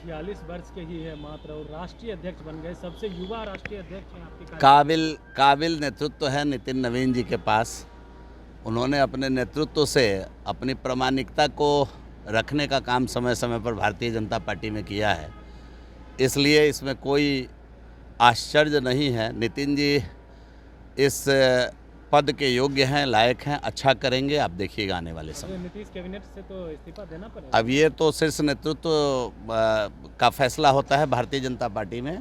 46 वर्ष के ही है मात्र और राष्ट्रीय अध्यक्ष बन गए, सबसे युवा राष्ट्रीय अध्यक्ष हैं आपके काबिल नेतृत्व है नितिन नवीन जी के पास। उन्होंने अपने नेतृत्व से अपनी प्रामाणिकता को रखने का काम समय समय पर भारतीय जनता पार्टी में किया है, इसलिए इसमें कोई आश्चर्य नहीं है। नितिन जी इस पद के योग्य हैं, लायक हैं, अच्छा करेंगे, आप देखिएगा आने वाले समय। नीतीश कैबिनेट से तो इस्तीफा देना पड़ेगा। अब ये तो शीर्ष नेतृत्व का फैसला होता है भारतीय जनता पार्टी में,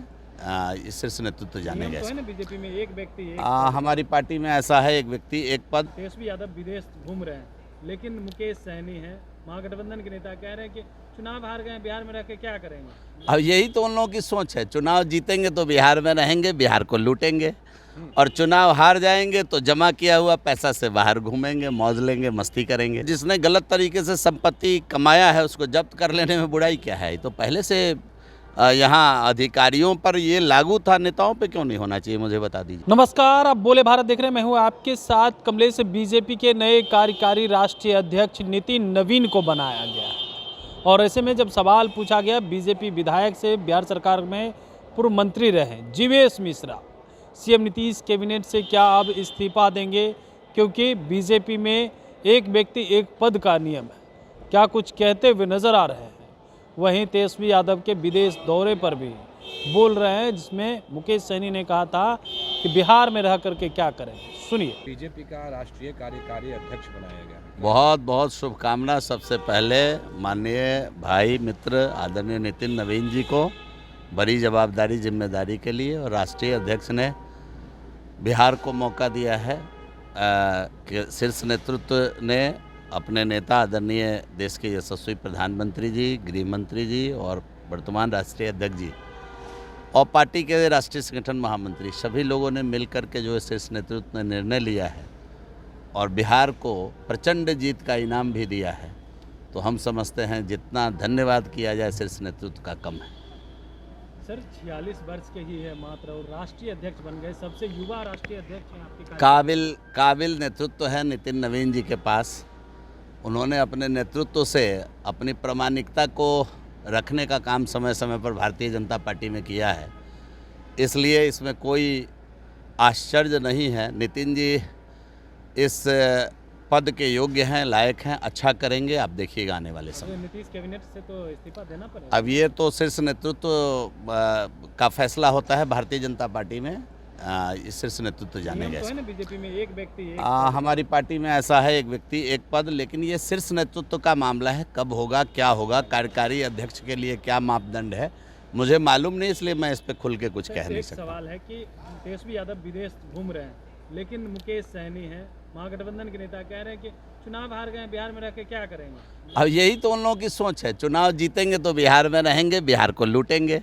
शीर्ष नेतृत्व जानेगा। तो है ना बीजेपी में एक व्यक्ति हमारी पार्टी में ऐसा है, एक व्यक्ति एक पद। तेजस्वी यादव विदेश घूम रहे हैं, लेकिन मुकेश सहनी है, महागठबंधन के नेता कह रहे हैं कि चुनाव हार गए, बिहार में रह के क्या करेंगे। अब यही तो उन लोगों की सोच है, चुनाव जीतेंगे तो बिहार में रहेंगे, बिहार को लूटेंगे, और चुनाव हार जाएंगे तो जमा किया हुआ पैसा से बाहर घूमेंगे, मौज लेंगे, मस्ती करेंगे। जिसने गलत तरीके से संपत्ति कमाया है उसको जब्त कर लेने में बुराई क्या है। तो पहले से यहाँ अधिकारियों पर ये लागू था, नेताओं पे क्यों नहीं होना चाहिए, मुझे बता दीजिए। नमस्कार, आप बोले भारत देख रहे हैं, मैं हूँ आपके साथ कमलेश। बीजेपी के नए कार्यकारी राष्ट्रीय अध्यक्ष नितिन नवीन को बनाया गया है, और ऐसे में जब सवाल पूछा गया बीजेपी विधायक से, बिहार सरकार में पूर्व मंत्री रहे जीवेश मिश्रा, सीएम नीतीश कैबिनेट से क्या अब इस्तीफा देंगे, क्योंकि बीजेपी में एक व्यक्ति एक पद का नियम है, क्या कुछ कहते हुए नजर आ रहे हैं। वहीं तेजस्वी यादव के विदेश दौरे पर भी बोल रहे हैं, जिसमें मुकेश सहनी ने कहा था कि बिहार में रह करके क्या करें। सुनिए। बीजेपी का राष्ट्रीय कार्यकारी अध्यक्ष बनाया गया। बहुत बहुत शुभकामना सबसे पहले माननीय भाई मित्र आदरणीय नितिन नवीन जी को बड़ी जवाबदारी जिम्मेदारी के लिए, और राष्ट्रीय अध्यक्ष ने बिहार को मौका दिया है कि शीर्ष नेतृत्व ने अपने नेता आदरणीय देश के यशस्वी प्रधानमंत्री जी, गृह मंत्री जी और वर्तमान राष्ट्रीय अध्यक्ष जी और पार्टी के राष्ट्रीय संगठन महामंत्री, सभी लोगों ने मिलकर के जो शीर्ष नेतृत्व ने निर्णय लिया है और बिहार को प्रचंड जीत का इनाम भी दिया है, तो हम समझते हैं जितना धन्यवाद किया जाए शीर्ष नेतृत्व का कम है। सर 46 वर्ष के ही है मात्र और राष्ट्रीय अध्यक्ष बन गए, सबसे युवा राष्ट्रीय अध्यक्ष हैं आपके काबिल नेतृत्व है नितिन नवीन जी के पास। उन्होंने अपने नेतृत्व से अपनी प्रामाणिकता को रखने का काम समय समय पर भारतीय जनता पार्टी में किया है, इसलिए इसमें कोई आश्चर्य नहीं है। नितिन जी इस पद के योग्य हैं, लायक हैं, अच्छा करेंगे, आप देखिएगा आने वाले समय। नीतीश कैबिनेट से तो इस्तीफा देना पड़ेगा। अब ये तो शीर्ष नेतृत्व का फैसला होता है भारतीय जनता पार्टी में, शीर्ष नेतृत्व जानेगा। तो है ना बीजेपी में एक व्यक्ति हमारी पार्टी में ऐसा है, एक व्यक्ति एक पद, लेकिन ये शीर्ष नेतृत्व का मामला है, कब होगा, क्या होगा, कार्यकारी अध्यक्ष के लिए क्या मापदंड है मुझे मालूम नहीं, इसलिए मैं इस पर खुल के कुछ कह नहीं सकता। सवाल है कि तेजस्वी यादव विदेश घूम रहे हैं, लेकिन मुकेश सहनी है, महागठबंधन के नेता कह रहे हैं कि चुनाव हार गए, बिहार में रह के क्या करेंगे। अब यही तो उन लोगों की सोच है, चुनाव जीतेंगे तो बिहार में रहेंगे, बिहार को लूटेंगे,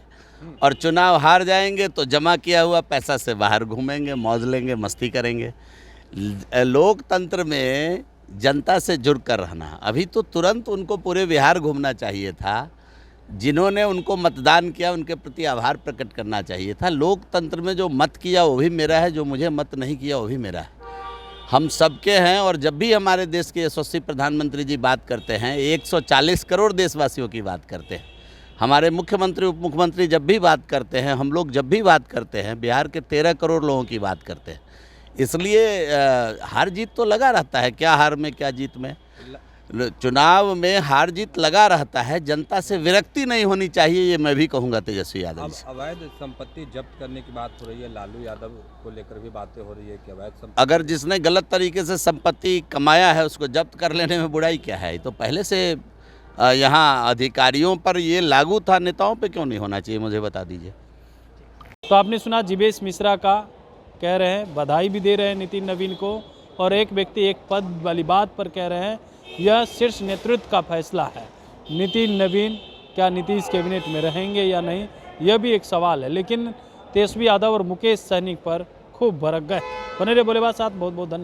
और चुनाव हार जाएंगे तो जमा किया हुआ पैसा से बाहर घूमेंगे, मौज लेंगे, मस्ती करेंगे। लोकतंत्र में जनता से जुड़ कर रहना, अभी तो तुरंत उनको पूरे बिहार घूमना चाहिए था। जिन्होंने उनको मतदान किया उनके प्रति आभार प्रकट करना चाहिए था। लोकतंत्र में जो मत किया वो भी मेरा है, जो मुझे मत नहीं किया वो भी मेरा है, हम सबके हैं। और जब भी हमारे देश के यशस्वी प्रधानमंत्री जी बात करते हैं, 140 करोड़ देशवासियों की बात करते हैं, हमारे मुख्यमंत्री उप मुख्यमंत्री जब भी बात करते हैं, हम लोग जब भी बात करते हैं, बिहार के 13 करोड़ लोगों की बात करते हैं। इसलिए हार जीत तो लगा रहता है, क्या हार में क्या जीत में, चुनाव में हार जीत लगा रहता है। जनता से विरक्ति नहीं होनी चाहिए, ये मैं भी कहूँगा तेजस्वी यादव जी। अवैध संपत्ति जब्त करने की बात हो रही है, लालू यादव को लेकर भी बातें हो रही है कि अवैध संपत्ति, अगर जिसने गलत तरीके से संपत्ति कमाया है उसको जब्त कर लेने में बुराई क्या है। तो पहले से यहाँ अधिकारियों पर ये लागू था, नेताओं पे क्यों नहीं होना चाहिए, मुझे बता दीजिए। तो आपने सुना जीवेश मिश्रा का, कह रहे हैं, बधाई भी दे रहे हैं नितिन नवीन को, और एक व्यक्ति एक पद वाली बात पर कह रहे हैं यह शीर्ष नेतृत्व का फैसला है। नितिन नवीन क्या नीतीश कैबिनेट में रहेंगे या नहीं, यह भी एक सवाल है, लेकिन तेजस्वी यादव और मुकेश सहनी पर खूब भड़क गए। बने रहे बोले बात साथ, बहुत बहुत धन्यवाद।